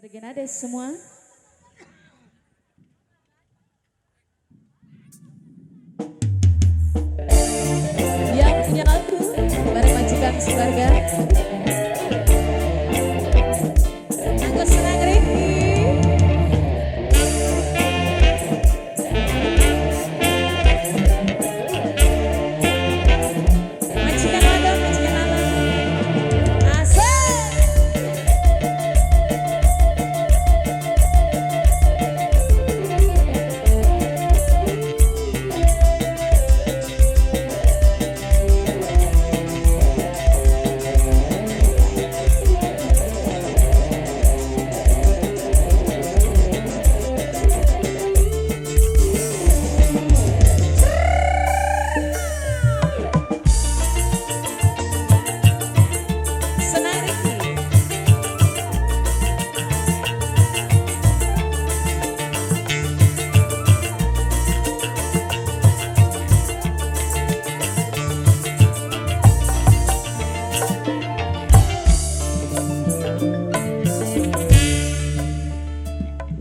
Bergenades semua. Yang punya lagu bareng majikan sekeluarga. Aku senang Riki. Majikan Wadon, majikan Alam. Asik.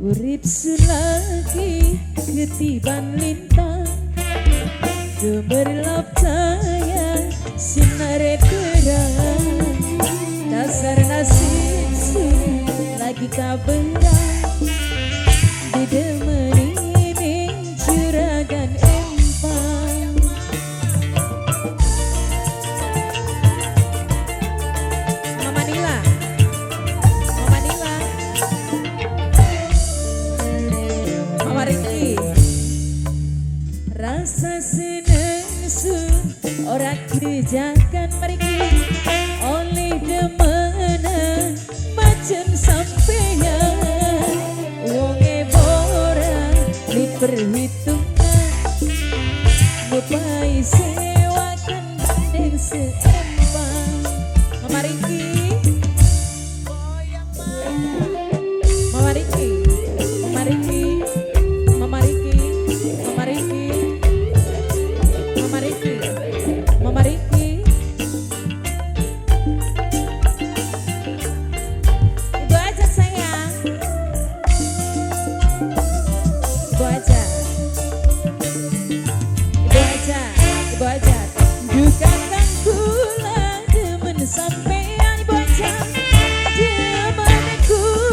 Urip selagi ketiban lintang gemerlap cahaya sinar terang dasar nasib su lagi kaberang didemeni ning juragan empang Mama Nila Mama Riki rasa seneng sun ora kerjakan meriki oleh demenan macam sampeyan wonge bora diperhitungkan ngepai sewakan bandeng seempang Mama Riki Mama Riki Mama Riki Mama Riki Mama Riki Mama Riki Mama Riki Ibu aja sayang Ibu aja Ibu aja Ibu aja dukakan kula demen sampean Ibu aja demen kula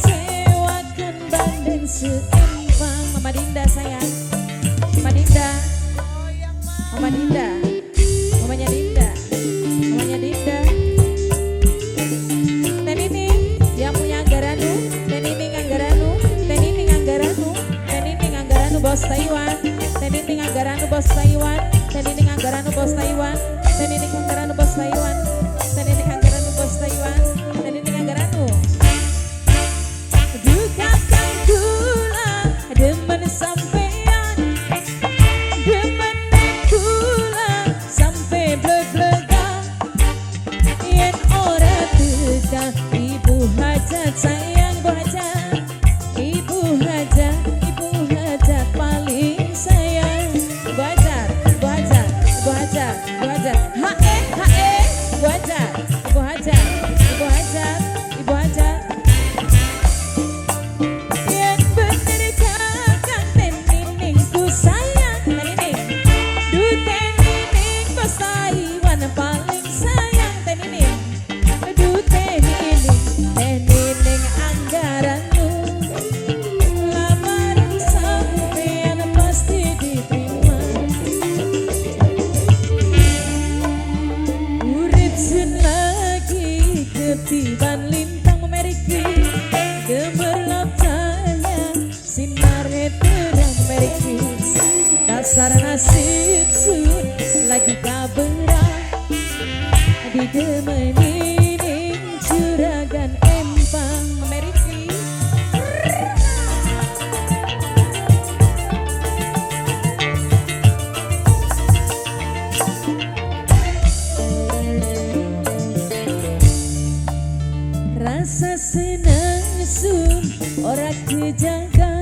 sewakan bandeng seimbang. Mama Dinda sayang, Mama Dinda, Mama Dinda, mamanya Dinda, mamanya Dinda. Dan ini yang punya Anggaranu, dan ini Anggaranu, dan ini Anggaranu, dan ini Anggaranu bos Taiwan, dan ini Anggaranu bos Taiwan, dan ini Anggaranu bos Taiwan, dan ini Anggaranu bos Taiwan, dan ini Anggaranu bos Taiwan, dan ini Anggaranu. Dukakan gula demen sampean, demen gula sampai bleg-blegan. Yen ora tega ibu hajat sayang ibu hajat, ibu hajat, ibu hajat paling sayang. Ibu hajat, ibu hajat, ibu hajat, ibu hajat. Hae, ibu hajat, ibu hajat, ibu hajat, ibu hajat. Yen bener kakang tenining ku sayang tenining, du tenining bos Taiwan paling sayang tenining, du tenining, tenining Anggaranu. Lamaran sampean pasti diterima. Urip lagi ketiban lintang memeriki, gemerlap cahaya sinar terang memeriki. Dasar nasib sun lagi kaberang digemeni juragan empang memeriki. Rasa senang sun ora kejaga